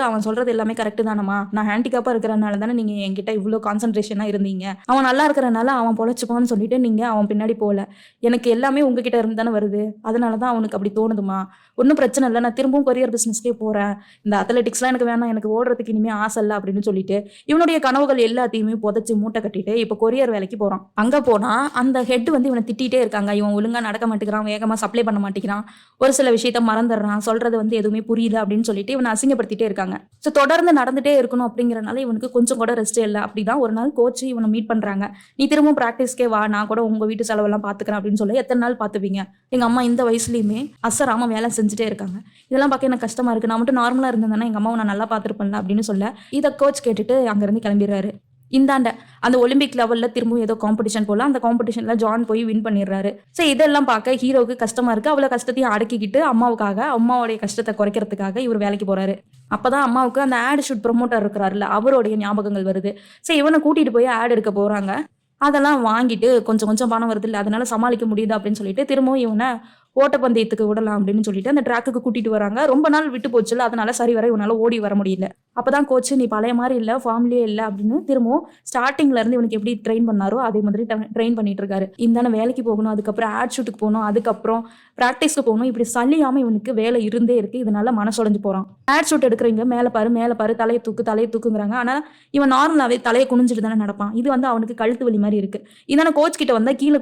அவன் சொல்றது எல்லாமே கரெக்ட் தானம்மா, நான் ஹேண்டிகேப்பா இருக்கிறனால தானே நீங்க என்கிட்ட இவ்வளவு கான்சென்ட்ரேஷனா இருந்தீங்க, அவன் நல்லா இருக்கிறனால அவன் பொழைச்சுப்பான்னு சொல்லிட்டு நீங்க அவன் பின்னாடி போல, எனக்கு எல்லாமே உங்ககிட்ட இருந்து தானே வருது, அதனாலதான் அவனுக்கு அப்படி தோணுதுமா, ஒன்றும் பிரச்சனை இல்லை, நான் திரும்பவும் கொரியர் பிசினஸ்க்கே போறேன், இந்த அத்லெட்டிக்ஸ்லாம் எனக்கு வேணாம், எனக்கு ஓடுறதுக்கு இனிமே ஆசை இல்லை அப்படின்னு சொல்லிட்டு இவனுடைய கனவுகள் எல்லாத்தையுமே புதைச்சி மூட்டை கட்டிட்டு இப்போ கொரியர் வேலைக்கு போறான். அங்க போனா அந்த ஹெட் இவனை திட்டிகிட்டே இருக்காங்க, இவன் ஒழுங்கா நடக்க மாட்டேங்கிறான், வேகமா சப்ளை பண்ண மாட்டேங்கிறான், ஒரு சில விஷயத்த மறந்துடுறான், சொல்றது எதுவுமே புரியல அப்படின்னு சொல்லிட்டு இவனை அசிங்கப்படுத்திட்டே இருக்காங்க. ஸோ தொடர்ந்து நடந்துட்டே இருக்கணும் அப்படிங்கிறனால இவனுக்கு கொஞ்சம் கூட ரெஸ்டே இல்லை. அப்படிதான் ஒரு நாள் கோச் இவனை மீட் பண்றாங்க. நீ திரும்பவும் ப்ராக்டிஸ்க்கே வா, நான் கூட உங்க வீட்டு செலவெல்லாம் பாத்துக்கிறேன் அப்படின்னு சொல்லி, எத்தனை நாள் பாத்துப்பீங்க, எங்க அம்மா இந்த வயசுலயுமே அசராம வேலை செஞ்சுட்டே இருக்காங்க, இதெல்லாம் பார்க்க எனக்கு கஷ்டமா இருக்கு, நான் மட்டும் நார்மலா இருந்தேன்னா எங்க அம்மாவை நான் நல்லா பார்த்துருப்பேன்ல அப்படின்னு சொல்ல, இதை கோச் கேட்டுட்டு அங்கிருந்து கிளம்பிடுறாரு. இந்தாண்ட அந்த ஒலிம்பிக் லெவல்ல திரும்பவும் ஏதோ காம்படிஷன் போல, அந்த காம்படிஷன்ல ஜான் போய் வின் பண்ணிடுறாரு. ஸோ இதெல்லாம் பார்க்க ஹீரோவுக்கு கஷ்டமா இருக்கு. அவ்வளவு கஷ்டத்தையும் அடக்கிக்கிட்டு அம்மாவுக்காக, அம்மாவுடைய கஷ்டத்தை குறைக்கிறதுக்காக இவர் வேலைக்கு போறாரு. அப்பதான் அம்மாவுக்கு அந்த ஆட் ஷூட் ப்ரொமோட்டர் இருக்கிறாருல, அவருடைய ஞாபகங்கள் வருது. ஸோ இவனை கூட்டிட்டு போய் ஆட் எடுக்க போறாங்க. அதெல்லாம் வாங்கிட்டு கொஞ்சம் கொஞ்சம் பணம் வருது இல்லை, அதனால சமாளிக்க முடியுது அப்படின்னு சொல்லிட்டு திரும்பவும் இவனை ஓட்டப்பந்தயத்துக்கு விடலாம் அப்படின்னு சொல்லிட்டு அந்த ட்ராக்குக்கு கூட்டிட்டு வராங்க. ரொம்ப நாள் விட்டு போச்சுல, அதனால சரி வர இவனால ஓடி வர முடியல. அப்பதான் கோச், நீ பழைய மாதிரி இல்லை, ஃபார்ம்லயே இல்லை அப்படின்னு திரும்பவும் ஸ்டார்டிங்ல இருந்து இவனுக்கு எப்படி ட்ரெயின் பண்ணாரோ அதே மாதிரி ட்ரெயின் பண்ணிட்டு இருக்காரு. இந்த வேலைக்கு போகணும், அதுக்கப்புறம் ஆட் ஷூட்டுக்கு போகணும், அதுக்கப்புறம் ப்ராக்டிஸ்க்கு போகணும், இப்படி சல்லியாம இவனுக்கு வேலை இருந்தே இருக்கு. இதனால மனசுடைஞ்சு போறான். ஆட் ஷூட் எடுக்கிறீங்க, மேல பாரு தலையை தூக்குங்கிறாங்க. ஆனா இவன் நார்மலாவே தலையை குனிஞ்சிட்டு தானே நடப்பான். இது அவனுக்கு கழுத்து வலி மாதிரி இருக்கு. இதனால கோச் கிட்ட வந்தா கீழே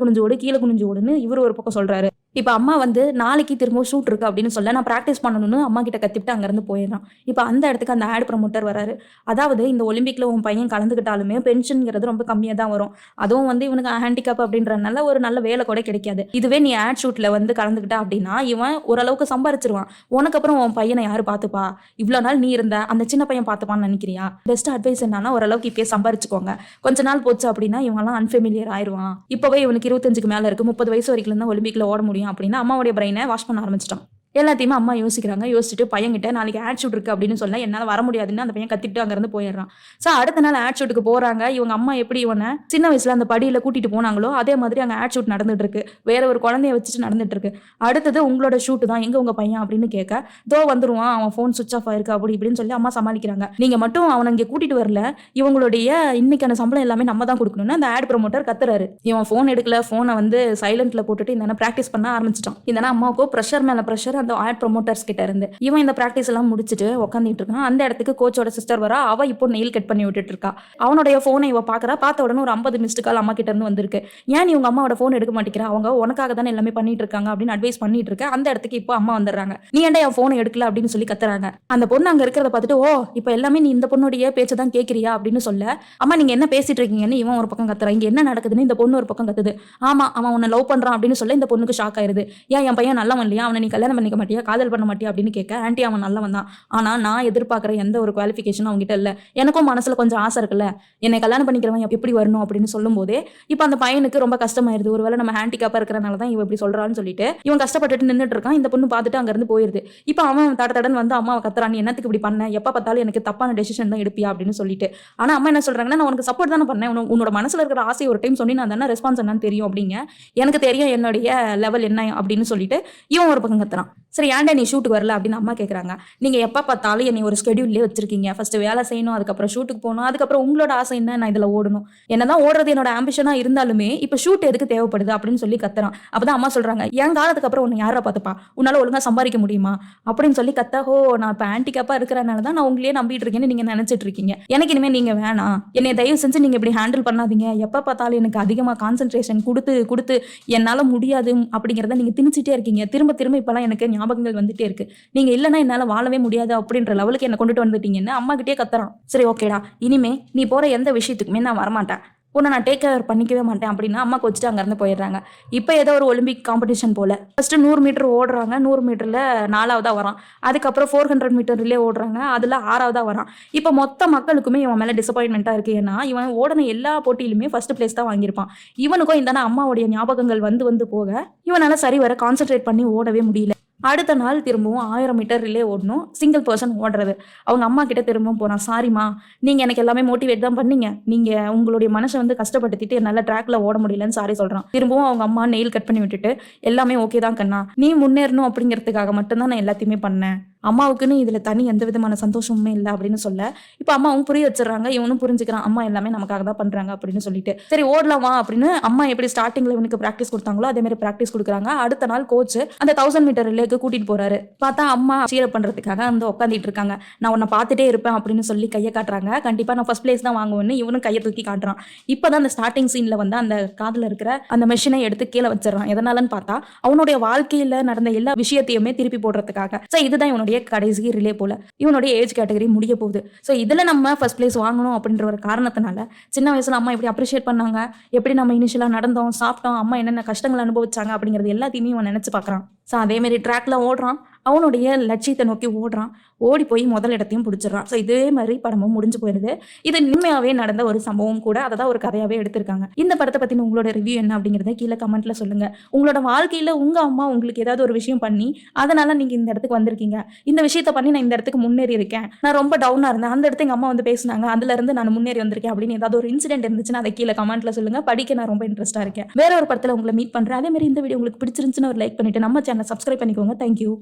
குனிஞ்சு ஓடுன்னு இவர் ஒரு பக்கம் சொல்றாரு. இப்ப அம்மா நாளைக்கு திரும்ப ஷூட் இருக்கு அப்படின்னு சொல்ல, நான் ப்ராக்டிஸ் பண்ணணும்னு அம்மா கிட்ட கத்திட்டு அங்கிருந்து போயிடறான். இப்ப அந்த இடத்துக்கு அந்த ஆட் ப்ரமோட்டர் வராரு. அதாவது இந்த ஒலிம்பிக்ல உன் பையன் கலந்துக்கிட்டாலுமே பென்ஷன்ங்கிறது ரொம்ப கம்மியா தான் வரும், அதுவும் இவனுக்கு ஹேண்டிகேப் அப்படின்றனால ஒரு நல்ல வேலை கூட கிடைக்காது. இதுவே நீ ஆட் ஷூட்ல கலந்துக்கிட்டா அப்படின்னா இவன் ஓரளவுக்கு சம்பாரிச்சிருவான். உனக்கு அப்புறம் உன் பையனை யாரு பாத்துப்பா, இவ்வளவு நாள் நீ இருந்த அந்த சின்ன பையன் பாத்துப்பான்னு நினைக்கிறியா? பெஸ்ட் அட்வைஸ் என்னன்னா, ஓரளவுக்கு இப்பயே சம்பாரிச்சுக்கோங்க, கொஞ்ச நாள் போச்சு அப்படின்னா இவங்கெல்லாம் அன்ஃபெமிலியர் ஆயிடுவான். இப்பவே இவனுக்கு 25க்கு மேல இருக்கு, 30 வயசு வரைக்கும் தான் ஒலிம்பிக்ல ஓட முடியும் அப்படின்னு அம்மாவுடைய பிரெயினை வாஷ் பண்ண ஆரம்பிச்சிட்டான். எல்லாத்தையுமே அம்மா யோசிக்கிறாங்க. யோசிச்சுட்டு பையன்கிட்ட நாளைக்கு ஆட் ஷூட் இருக்கு அப்படின்னு சொல்ல, என்னால் வர முடியாதுன்னு அந்த பையன் கத்திட்டு அங்கிருந்து போயிடுறான். ஸோ அடுத்த நாள் ஆட் ஷூட்டுக்கு போறாங்க. இவங்க அம்மா எப்படி இவனை சின்ன வயசுல அந்த படியில கூட்டிட்டு போனாங்களோ அதே மாதிரி அங்கே ஆட் ஷூட் நடந்துட்டு இருக்கு. வேற ஒரு குழந்தைய வச்சுட்டு நடந்துட்டு இருக்கு. அடுத்தது உங்களோட ஷூட்டு தான், எங்க உங்க பையன் அப்படின்னு கேட்க, தோ வந்துருவான், அவன் ஃபோன் சுவிச் ஆஃப் ஆயிருக்கு அப்படி இப்படின்னு சொல்லி அம்மா சமாளிக்கிறாங்க. நீங்க மட்டும் அவனை இங்கே கூட்டிட்டு வரல, இவங்களுடைய இன்னைக்கான சம்பளம் எல்லாமே நம்ம தான் கொடுக்கணும்னு அந்த ஆட் ப்ரமோட்டர் கத்துறாரு. இவன் ஃபோன் எடுக்கல, ஃபோனை சைலண்ட்ல போட்டுட்டு இந்த ப்ராக்டிஸ் பண்ண ஆரம்பிச்சிட்டான். இந்த அம்மாவுக்கு ப்ரெஷர் மேல ப்ரெஷர் அந்த ஆட் ப்ரமோட்டர்ஸ் கிட்ட இருந்து. இவன் இந்த பிராக்டிஸ் எல்லாம் முடிச்சுட்டு உட்காந்துட்டு இருக்கான். அந்த இடத்துக்கு கோச்சோட சிஸ்டர் வரா. அவ இப்போ நெயில் கட் பண்ணி விட்டுட்டு இருக்கா. அவனுடைய போனை இவ பாக்குறா. பார்த்த உடனே ஒரு 50 மிஸ்டு கால் அம்மா கிட்ட இருந்து வந்திருக்கு. ஏன் நீ உங்க அம்மாவோட போன் எடுக்க மாட்டேங்கிறா, அவங்க உனக்காக தானே எல்லாமே பண்ணிட்டு இருக்காங்க அப்படின்னு அட்வைஸ் பண்ணிட்டு இருக்க. அந்த இடத்துக்கு இப்போ அம்மா வந்துடுறாங்க. நீ ஏன்டா என் போனை எடுக்கல அப்படின்னு சொல்லி கத்துறாங்க. அந்த பொண்ணு அங்க இருக்கிறத பார்த்துட்டு, ஓ இப்போ எல்லாமே நீ இந்த பொண்ணுடைய பேச்சை தான் கேட்கிறியா அப்படின்னு சொல்ல, அம்மா நீங்க என்ன பேசிட்டு இருக்கீங்கன்னு இவன் ஒரு பக்கம் கத்துறா. இங்க என்ன நடக்குதுன்னு இந்த பொண்ணு ஒரு பக்கம் கத்துது. ஆமா அவன் உன்னை லவ் பண்றான் அப்படின்னு சொல்ல இந்த பொண்ணுக்கு ஷாக் ஆயிருது. ஏன் என் பையன் நல்லவன் இல்லையா, அவனை நீ கல்யாணம் பண்ணிக்க பண்ணிக்க மாட்டியா, காதல் பண்ண மாட்டியா அப்படின்னு கேட்க, ஆன்ட்டி அவன் நல்லவன் தான், ஆனா நான் எதிர்பார்க்குற எந்த ஒரு குவாலிஃபிகேஷனும் அவங்ககிட்ட இல்லை, எனக்கும் மனசுல கொஞ்சம் ஆசை இருக்குல்ல, என்னை கல்யாணம் பண்ணிக்கிறவன் எப்படி வரணும் அப்படின்னு சொல்லும் போதே இப்போ அந்த பையனுக்கு ரொம்ப கஷ்டமாயிருது. ஒருவேளை நம்ம ஹேண்டிகேப்பா இருக்கிறனால தான் இவன் இப்படி சொல்றான்னு சொல்லிட்டு இவன் கஷ்டப்பட்டுட்டு நின்றுட்டு இருக்கான். இந்த பொண்ணு பார்த்துட்டு அங்கிருந்து போயிருது. இப்போ அவன் தடன் வந்து அம்மாவை கத்துறான், நீ என்னத்துக்கு இப்படி பண்ண, எப்ப பார்த்தாலும் எனக்கு தப்பான டெசிஷன் தான் எடுப்பியா அப்படின்னு சொல்லிட்டு. ஆனா அம்மா என்ன சொல்றாங்கன்னா, நான் உனக்கு சப்போர்ட் தானே பண்ணேன், உன்னோட மனசுல இருக்கிற ஆசை ஒரு டைம் சொன்னி நான் தானே ரெஸ்பான்ஸ் என்னன்னு தெரியும் அப்படிங்க, எனக்கு தெரியும் என்னுடைய லெவல் என்ன அப்படின்னு சொல்லிட்டு இவன் ஒரு பக்கம் கத்துறான். சரி ஏன்டா நீ ஷூட்டுக்கு வரல அப்படின்னு அம்மா கேட்குறாங்க. நீங்கள் எப்போ பார்த்தாலும் என்னை ஒரு ஸ்கெடியூல்லே வச்சிருக்கீங்க, ஃபர்ஸ்ட் வேலை செய்யணும், அதுக்கப்புறம் ஷூட்டுக்கு போகணும், அதுக்கப்புறம் உங்களோட ஆசை என்ன, நான் இதில் ஓடணும், என்னதான் ஓடுறது என்னோட ஆம்பிஷனாக இருந்தாலுமே இப்போ ஷூட் எதுக்கு தேவைப்படுது அப்படின்னு சொல்லி கத்துறான். அப்பதான் அம்மா சொல்றாங்க, என் காலத்துக்கு அப்புறம் உன்னை யாரா பார்த்துப்பா, உன்னால ஒழுங்கா சம்பாதிக்க முடியுமா அப்படின்னு சொல்லி கத்தா. ஹோ, நான் இப்போ ஹேண்டிகேப்பா இருக்கிறனால தான் நான் உங்களையே நம்பிட்டு இருக்கேன்னு நீங்க நினைச்சிட்டு இருக்கீங்க, எனக்கு இனிமேல் நீங்க வேணாம், என்னை தயவு செஞ்சு நீங்க இப்படி ஹேண்டில் பண்ணாதீங்க, எப்போ பார்த்தாலும் எனக்கு அதிகமாக கான்சென்ட்ரேஷன் கொடுத்து என்னால் முடியாது அப்படிங்கிறத நீங்க திணிச்சிட்டே இருக்கீங்க, திரும்ப திரும்ப இப்பெல்லாம் எனக்கு ஞாபகங்கள் வந்துட்டே இருக்கு, நீங்க இல்லைன்னா என்னால் வாழவே முடியாது அப்படின்ற லெவலுக்கு என்ன கொண்டுட்டு வந்துட்டீங்கன்னு அம்மா கிட்டே கத்துறான். சரி ஓகேடா, இனிமே நீ போற எந்த விஷயத்துக்குமே நான் வரமாட்டேன், உன்னை நான் டேக் கேர் பண்ணிக்கவே மாட்டேன் அப்படின்னு அம்மாக்கு வச்சுட்டு அங்கேருந்து போயிடுறாங்க. இப்போ ஏதோ ஒரு ஒலிம்பிக் காம்படிஷன் போல ஃபர்ஸ்ட் 100 மீட்டர் ஓடுறாங்க, 100 மீட்டரில் 4வதா வரான், அதுக்கப்புறம் 400 மீட்டர் ரிலே ஓடுறாங்க, அதில் 6வதா வரான். இப்போ மொத்த மக்களுக்குமே இவன் மேலே டிசப்பாயின்மெண்ட்டாக இருக்குது. ஏன்னா இவன் ஓடின எல்லா போட்டியிலுமே ஃபர்ஸ்ட் பிளேஸ் தான் வாங்கியிருப்பான். இவனுக்கும் இந்த அம்மாவுடைய ஞாபகங்கள் வந்து போக இவனால் சரி வர கான்சென்ட்ரேட் பண்ணி ஓடவே முடியல. அடுத்த நாள் திரும்பவும் 1000 மீட்டர் ரிலே ஓடணும், சிங்கிள் பர்சன் ஓடுறது. அவங்க அம்மா கிட்ட திரும்பவும் போறான். சாரிம்மா, நீங்க எனக்கு எல்லாமே மோட்டிவேட் தான் பண்ணீங்க, நீங்க உங்களுடைய மனசை வந்து கஷ்டப்படுத்திட்டு என்னால ட்ராக்ல ஓட முடியலன்னு சாரி சொல்றான். திரும்பவும் அவங்க அம்மா நெயில் கட் பண்ணி விட்டுட்டு, எல்லாமே ஓகே தான் கண்ணா, நீ முன்னேறணும் அப்படிங்கிறதுக்காக மட்டும்தான் நான் எல்லாத்தையுமே பண்ணேன், அம்மாவுக்குன்னு இதுல தனி எந்த விதமான சந்தோஷமுமே இல்லை அப்படின்னு சொல்ல, இப்போ அம்மாவும் புரிய வச்சிடறாங்க. இவனும் புரிஞ்சுக்கிறான், அம்மா எல்லாமே நமக்காக தான் பண்றாங்க அப்படின்னு சொல்லிட்டு. சரி ஓடலாமா அப்படின்னு அம்மா எப்படி ஸ்டார்டிங்ல இவனுக்கு பிராக்டிஸ் கொடுத்தாங்களோ அதே மாதிரி பிராக்டிஸ் கொடுக்குறாங்க. அடுத்த நாள் கோச் அந்த 1000 மீட்டர் ரிலேக்கு கூட்டிட்டு போறாரு. பார்த்தா அம்மா சீரப் பண்றதுக்காக வந்து உட்காந்துட்டு இருக்காங்க. நான் உன்னை பார்த்துட்டே இருப்பேன் அப்படின்னு சொல்லி கையை காட்டுறாங்க. கண்டிப்பா நான் ஃபர்ஸ்ட் பிளேஸ் தான் வாங்குவேன்னு இவனும் கையை தூக்கி காட்டுறான். இப்பதான் அந்த ஸ்டார்டிங் சீன்ல வந்து அந்த காதுல இருக்கிற அந்த மெஷினை எடுத்து கீழே வச்சிடறான். எதனாலன்னு பார்த்தா அவனுடைய வாழ்க்கையில நடந்த எல்லா விஷயத்தையுமே திருப்பி போடுறதுக்காக. சோ இதுதான் இவனுடைய கடைசி ரிலே போல. இவனுடைய ஏஜ் கேட்டகரி முடிய போகுது. ஸோ இதில் நம்ம ஃபர்ஸ்ட் பிளேஸ் வாங்கணும் அப்படின்ற ஒரு காரணத்தினால சின்ன வயசுல அம்மா எப்படி அப்ரிஷியேட் பண்ணாங்க, எப்படி நம்ம இனிஷியலாக நடந்தோம், சாப்பிட்டோம், அம்மா என்னென்ன கஷ்டங்கள் அனுபவிச்சாங்க அப்படிங்கிறது எல்லாத்தையுமே இவன் நினைச்சு பார்க்குறான். ஸோ அதேமாரி ட்ராக்ல ஓடுறான், அவனுடைய லட்சியத்தை நோக்கி ஓடுறான், ஓடி போய் முதல் இடத்தையும் பிடிச்சிடறான். ஸோ இதே மாதிரி படமும் முடிஞ்சு போயிடுது. இது உண்மையாகவே நடந்த ஒரு சம்பவம் கூட, அதை தான் ஒரு கதையாகவே எடுத்திருக்காங்க. இந்த படத்தை பற்றின உங்களோட ரிவ்யூ என்ன அப்படிங்கிறத கீழே கமெண்ட்ல சொல்லுங்க. உங்களோட வாழ்க்கையில் உங்கள் அம்மா உங்களுக்கு ஏதாவது ஒரு விஷயம் பண்ணி அதனால நீங்கள் இந்த இடத்துக்கு வந்திருக்கீங்க, இந்த விஷயத்த பண்ணி நான் இந்த இடத்துக்கு முன்னேறி இருக்கேன், நான் ரொம்ப டவுனாக இருந்தேன், அந்த இடத்துக்கு எங்கள் அம்மா வந்து பேசினாங்க, அதுல இருந்து நான் முன்னேறி வந்திருக்கேன் அப்படின்னு ஏதாவது ஒரு இன்சிடென்ட் இருந்துச்சுன்னா அதை கீழே கமெண்ட்ல சொல்லுங்க. படிக்க நான் ரொம்ப இன்ட்ரெஸ்ட்டாக இருக்கேன். வேற ஒரு படத்தில் உங்களை மீட் பண்ணுறேன். அதே மாதிரி இந்த வீடியோ உங்களுக்கு பிடிச்சிருந்துச்சுன்னு ஒரு லைக் பண்ணிட்டு நம்ம சேனலை சப்ஸ்கிரைப் பண்ணிக்கோங்க. தேங்க்யூ.